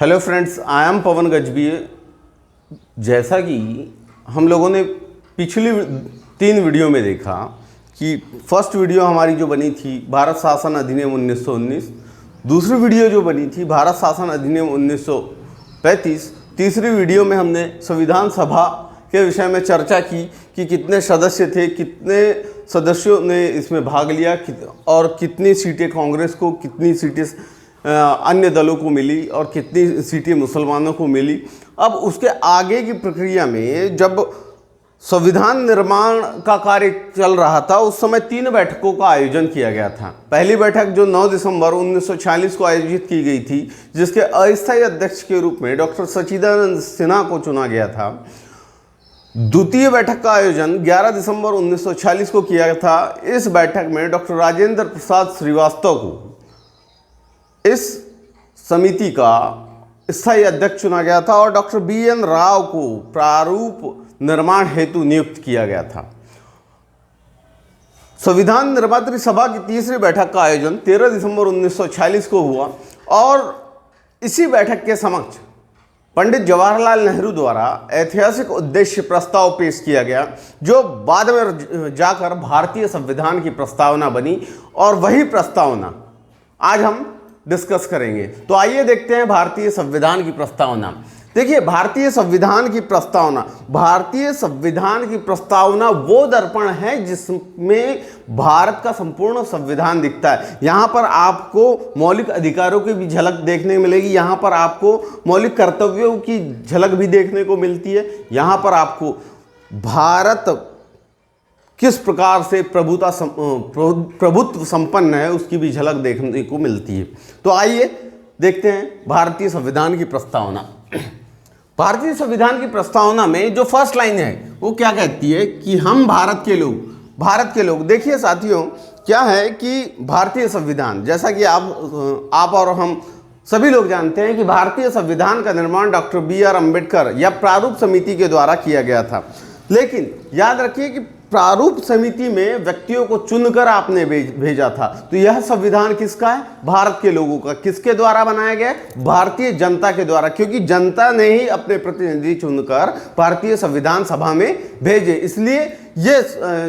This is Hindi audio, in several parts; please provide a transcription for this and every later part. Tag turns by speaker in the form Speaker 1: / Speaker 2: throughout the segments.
Speaker 1: हेलो फ्रेंड्स, आई एम पवन गजबी। जैसा कि हम लोगों ने पिछली 3 वीडियो में देखा कि फर्स्ट वीडियो हमारी जो बनी थी भारत शासन अधिनियम 1919, दूसरी वीडियो जो बनी थी भारत शासन अधिनियम 1935, तीसरी वीडियो में हमने संविधान सभा के विषय में चर्चा की कि कितने सदस्य थे, कितने सदस्यों ने इसमें भाग लिया और कितनी सीटें कांग्रेस को, कितनी सीटें अन्य दलों को मिली और कितनी सीटें मुसलमानों को मिली। अब उसके आगे की प्रक्रिया में जब संविधान निर्माण का कार्य चल रहा था उस समय 3 बैठकों का आयोजन किया गया था। पहली बैठक जो 9 दिसंबर 1946 को आयोजित की गई थी, जिसके अस्थायी अध्यक्ष के रूप में डॉक्टर सच्चिदानंद सिन्हा को चुना गया था। द्वितीय बैठक का आयोजन 11 दिसंबर 1946 को किया गया था। इस बैठक में डॉक्टर राजेंद्र प्रसाद श्रीवास्तव को इस समिति का स्थायी अध्यक्ष चुना गया था और डॉक्टर BN राव को प्रारूप निर्माण हेतु नियुक्त किया गया था। संविधान निर्मात्री सभा की तीसरी बैठक का आयोजन 13 दिसंबर 1946 को हुआ और इसी बैठक के समक्ष पंडित जवाहरलाल नेहरू द्वारा ऐतिहासिक उद्देश्य प्रस्ताव पेश किया गया, जो बाद में जाकर भारतीय संविधान की प्रस्तावना बनी और वही प्रस्तावना आज हम डिस्कस करेंगे। तो आइए देखते हैं भारतीय संविधान की प्रस्तावना। देखिए, भारतीय संविधान की प्रस्तावना वो दर्पण है जिसमें भारत का संपूर्ण संविधान दिखता है। यहाँ पर आपको मौलिक अधिकारों की भी झलक देखने मिलेगी, यहाँ पर आपको मौलिक कर्तव्यों की झलक भी देखने को मिलती है, यहाँ पर आपको भारत किस प्रकार से प्रभुत्व संपन्न है उसकी भी झलक देखने को मिलती है। तो आइए देखते हैं भारतीय संविधान की प्रस्तावना। भारतीय संविधान की प्रस्तावना में जो फर्स्ट लाइन है वो क्या कहती है कि हम भारत के लोग। देखिए साथियों, क्या है कि भारतीय संविधान, जैसा कि आप और हम सभी लोग जानते हैं कि भारतीय संविधान का निर्माण डॉक्टर BR अम्बेडकर या प्रारूप समिति के द्वारा किया गया था। लेकिन याद रखिए कि प्रारूप समिति में व्यक्तियों को चुनकर आपने भेजा था, तो यह संविधान किसका है? भारत के लोगों का। किसके द्वारा बनाया गया? भारतीय जनता के द्वारा, क्योंकि जनता ने ही अपने प्रतिनिधि चुनकर भारतीय संविधान सभा में भेजे। इसलिए ये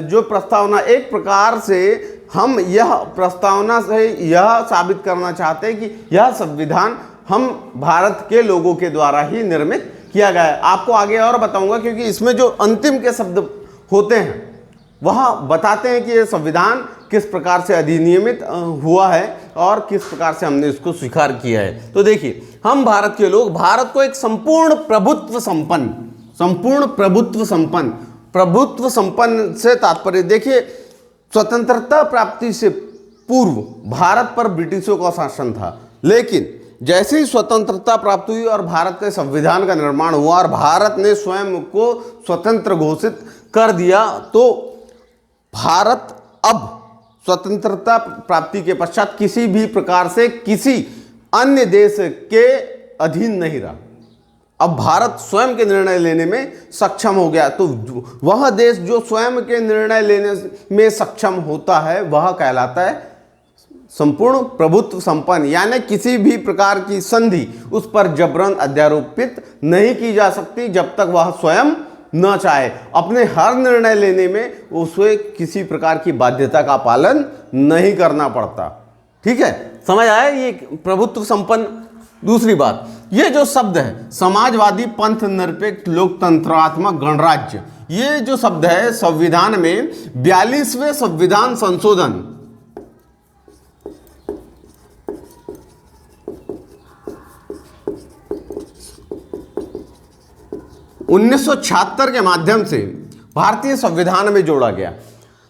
Speaker 1: जो प्रस्तावना, एक प्रकार से हम यह प्रस्तावना से यह साबित करना चाहते हैं कि यह संविधान हम भारत के लोगों के द्वारा ही निर्मित किया गया है। आपको आगे और बताऊंगा, क्योंकि इसमें जो अंतिम के शब्द होते हैं वह बताते हैं कि यह संविधान किस प्रकार से अधिनियमित हुआ है और किस प्रकार से हमने इसको स्वीकार किया है। तो देखिए, हम भारत के लोग भारत को एक संपूर्ण प्रभुत्व संपन्न से तात्पर्य, देखिए, स्वतंत्रता प्राप्ति से पूर्व भारत पर ब्रिटिशों का शासन था, लेकिन जैसे ही स्वतंत्रता प्राप्त हुई और भारत के संविधान का निर्माण हुआ और भारत ने स्वयं को स्वतंत्र घोषित कर दिया, तो भारत अब स्वतंत्रता प्राप्ति के पश्चात किसी भी प्रकार से किसी अन्य देश के अधीन नहीं रहा। अब भारत स्वयं के निर्णय लेने में सक्षम हो गया। तो वह देश जो स्वयं के निर्णय लेने में सक्षम होता है वह कहलाता है संपूर्ण प्रभुत्व संपन्न, यानी किसी भी प्रकार की संधि उस पर जबरन अध्यारोपित नहीं की जा सकती जब तक वह स्वयं न चाहे। अपने हर निर्णय लेने में उसे किसी प्रकार की बाध्यता का पालन नहीं करना पड़ता। ठीक है, समझ आया ये प्रभुत्व संपन्न। दूसरी बात, ये जो शब्द है समाजवादी पंथ निरपेक्ष लोकतंत्रात्मक गणराज्य, ये जो शब्द है संविधान में 42वें संविधान संशोधन 1976 के माध्यम से भारतीय संविधान में जोड़ा गया।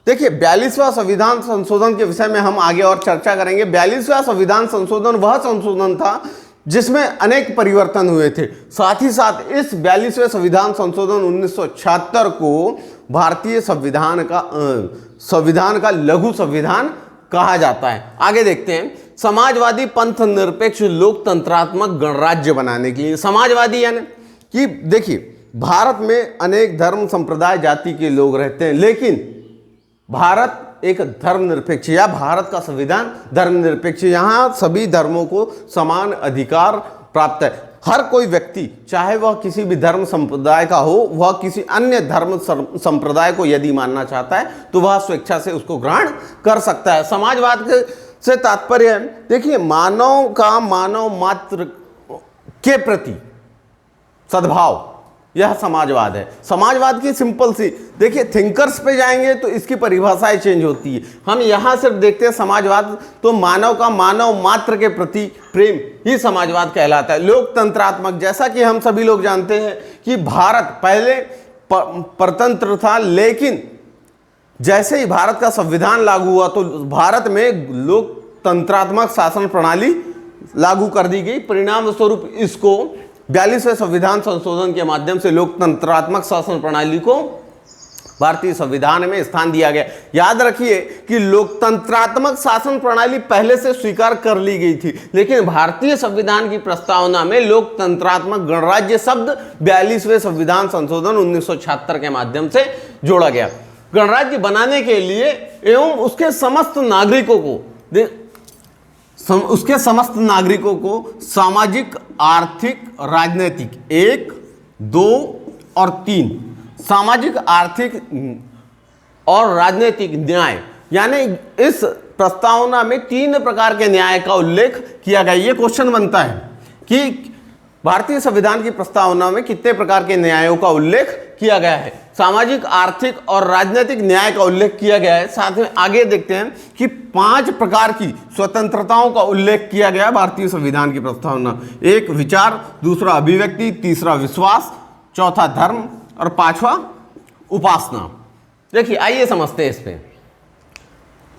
Speaker 1: देखिए, 42वां संविधान संशोधन के विषय में हम आगे और चर्चा करेंगे। 42वां संविधान संशोधन वह संशोधन था जिसमें अनेक परिवर्तन हुए थे। साथ ही साथ इस 42वें संविधान संशोधन 1976 को भारतीय संविधान का लघु संविधान कहा जाता है। आगे देखते हैं, समाजवादी पंथ निरपेक्ष लोकतंत्रात्मक गणराज्य बनाने के लिए। समाजवादी यानी कि देखिए, भारत में अनेक धर्म संप्रदाय जाति के लोग रहते हैं, लेकिन भारत एक धर्मनिरपेक्ष, या भारत का संविधान धर्मनिरपेक्ष, यहाँ सभी धर्मों को समान अधिकार प्राप्त है। हर कोई व्यक्ति, चाहे वह किसी भी धर्म संप्रदाय का हो, वह किसी अन्य धर्म संप्रदाय को यदि मानना चाहता है तो वह स्वेच्छा से उसको ग्रहण कर सकता है। समाजवाद से तात्पर्य है, देखिए, मानव का मानव मात्र के प्रति सद्भाव, यह समाजवाद है। समाजवाद की सिंपल सी, देखिए, थिंकर्स पे जाएंगे तो इसकी परिभाषाएं चेंज होती है। हम यहां सिर्फ देखते हैं समाजवाद, तो मानव का मानव मात्र के प्रति प्रेम ही समाजवाद कहलाता है। लोकतंत्रात्मक, जैसा कि हम सभी लोग जानते हैं कि भारत पहले परतंत्र था, लेकिन जैसे ही भारत का संविधान लागू हुआ तो भारत में लोकतंत्रात्मक शासन प्रणाली लागू कर दी गई। परिणाम स्वरूप इसको 42वें संविधान संशोधन के माध्यम से लोकतंत्रात्मक शासन प्रणाली को भारतीय संविधान में स्थान दिया गया। याद रखिए कि लोकतंत्रात्मक शासन प्रणाली पहले से स्वीकार कर ली गई थी, लेकिन भारतीय संविधान की प्रस्तावना में लोकतंत्रात्मक गणराज्य शब्द 42वें संविधान संशोधन 1976 के माध्यम से जोड़ा गया। गणराज्य बनाने के लिए एवं उसके समस्त नागरिकों को सामाजिक, आर्थिक, राजनीतिक 1, 2 और 3 सामाजिक, आर्थिक और राजनीतिक न्याय, यानी इस प्रस्तावना में 3 प्रकार के न्याय का उल्लेख किया गया। ये क्वेश्चन बनता है कि भारतीय संविधान की प्रस्तावना में कितने प्रकार के न्यायों का उल्लेख किया गया है। सामाजिक, आर्थिक और राजनीतिक न्याय का उल्लेख किया गया है। साथ में आगे देखते हैं कि 5 प्रकार की स्वतंत्रताओं का उल्लेख किया गया है भारतीय संविधान की प्रस्तावना। 1 विचार, दूसरा अभिव्यक्ति, तीसरा विश्वास, चौथा धर्म और 5वां उपासना। देखिए, आइए समझते हैं इस पे।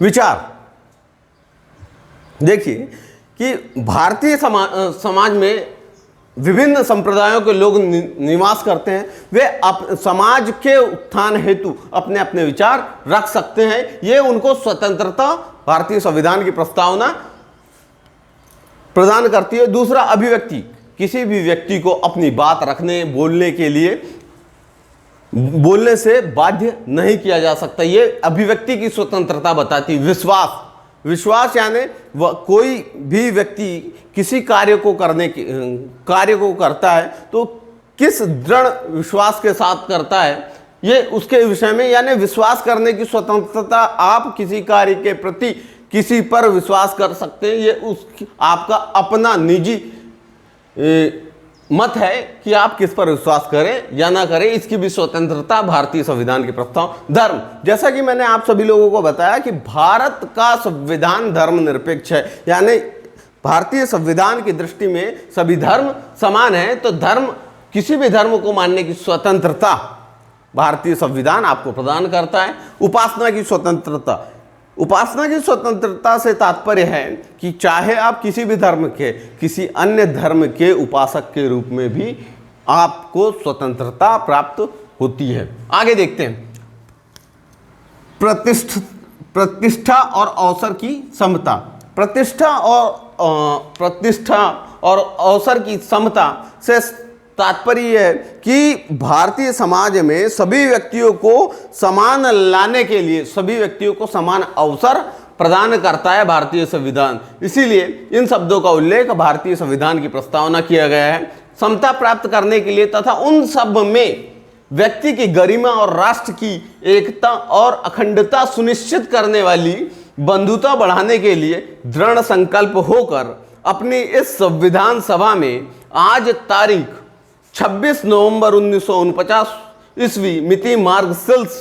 Speaker 1: विचार, देखिए कि भारतीय समाज में विभिन्न संप्रदायों के लोग निवास करते हैं। वे समाज के उत्थान हेतु अपने अपने विचार रख सकते हैं। ये उनको स्वतंत्रता भारतीय संविधान की प्रस्तावना प्रदान करती है। दूसरा अभिव्यक्ति, किसी भी व्यक्ति को अपनी बात रखने, बोलने के लिए, बोलने से बाध्य नहीं किया जा सकता। ये अभिव्यक्ति की स्वतंत्रता बताती। विश्वास, विश्वास यानी कोई भी व्यक्ति किसी कार्य को करता है तो किस दृढ़ विश्वास के साथ करता है, ये उसके विषय में, यानी विश्वास करने की स्वतंत्रता। आप किसी कार्य के प्रति किसी पर विश्वास कर सकते हैं, ये आपका अपना निजी मत है कि आप किस पर विश्वास करें या ना करें, इसकी भी स्वतंत्रता भारतीय संविधान के प्रस्ताव। धर्म, जैसा कि मैंने आप सभी लोगों को बताया कि भारत का संविधान धर्मनिरपेक्ष है, यानी भारतीय संविधान की दृष्टि में सभी धर्म समान है। तो धर्म, किसी भी धर्म को मानने की स्वतंत्रता भारतीय संविधान आपको प्रदान करता है। उपासना की स्वतंत्रता, उपासना की स्वतंत्रता से तात्पर्य है कि चाहे आप किसी भी धर्म के, किसी अन्य धर्म के उपासक के रूप में भी आपको स्वतंत्रता प्राप्त होती है। आगे देखते हैं। प्रतिष्ठा और अवसर की समता। प्रतिष्ठा और अवसर की समता से तात्पर्य है कि भारतीय समाज में सभी व्यक्तियों को समान लाने के लिए, सभी व्यक्तियों को समान अवसर प्रदान करता है भारतीय संविधान। इसीलिए इन शब्दों का उल्लेख भारतीय संविधान की प्रस्तावना किया गया है। समता प्राप्त करने के लिए तथा उन सब में व्यक्ति की गरिमा और राष्ट्र की एकता और अखंडता सुनिश्चित करने वाली बंधुता बढ़ाने के लिए दृढ़ संकल्प होकर अपनी इस संविधान सभा में आज तारीख 26 नवंबर 1949 ईस्वी मिति मार्गशीर्ष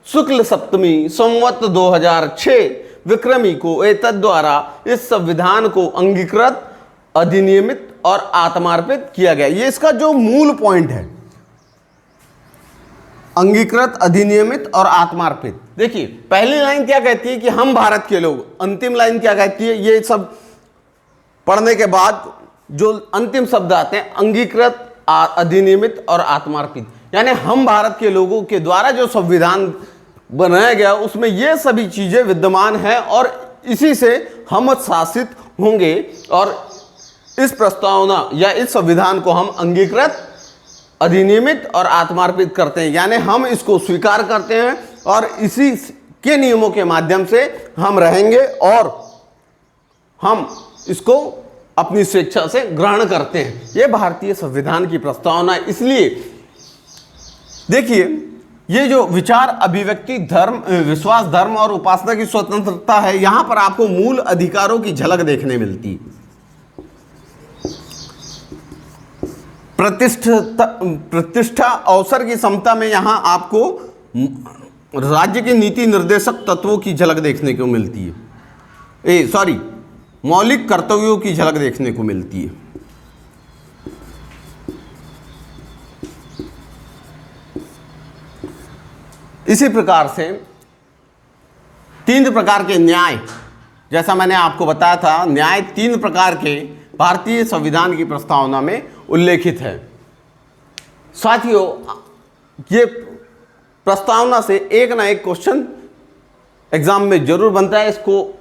Speaker 1: शुक्ल सप्तमी संवत 2006 विक्रमी को एतद् द्वारा इस संविधान को अंगीकृत, अधिनियमित और आत्मार्पित किया गया। ये इसका जो मूल पॉइंट है, अंगीकृत, अधिनियमित और आत्मार्पित। देखिए, पहली लाइन क्या कहती है कि हम भारत के लोग, अंतिम लाइन क्या कहती है, ये सब पढ़ने के बाद जो अंतिम शब्द आते हैं, अंगीकृत, अधिनियमित और आत्मार्पित, यानी हम भारत के लोगों के द्वारा जो संविधान बनाया गया उसमें ये सभी चीजें विद्यमान हैं और इसी से हम शासित होंगे। और इस प्रस्तावना या इस संविधान को हम अंगीकृत, अधिनियमित और आत्मार्पित करते हैं, यानी हम इसको स्वीकार करते हैं और इसी के नियमों के माध्यम से हम रहेंगे और हम इसको अपनी स्वेच्छा से ग्रहण करते हैं। ये भारतीय संविधान की प्रस्तावना है। इसलिए देखिए, ये जो विचार, अभिव्यक्ति, धर्म, विश्वास, धर्म और उपासना की स्वतंत्रता है, यहां पर आपको मूल अधिकारों की झलक देखने मिलती है। प्रतिष्ठा, अवसर की समता में यहां आपको राज्य के नीति निर्देशक तत्वों की झलक देखने को मिलती है। मौलिक कर्तव्यों की झलक देखने को मिलती है। इसी प्रकार से 3 प्रकार के न्याय, जैसा मैंने आपको बताया था, न्याय 3 प्रकार के भारतीय संविधान की प्रस्तावना में उल्लेखित है। साथियों, ये प्रस्तावना से एक ना एक क्वेश्चन एग्जाम में जरूर बनता है। इसको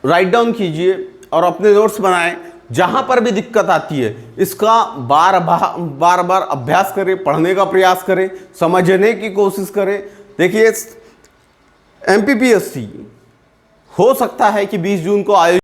Speaker 1: राइट डाउन कीजिए और अपने नोट्स बनाएं। जहां पर भी दिक्कत आती है, इसका बार बार अभ्यास करें, पढ़ने का प्रयास करें, समझने की कोशिश करें। देखिए, एमपीपीएससी हो सकता है कि 20 जून को आयोजित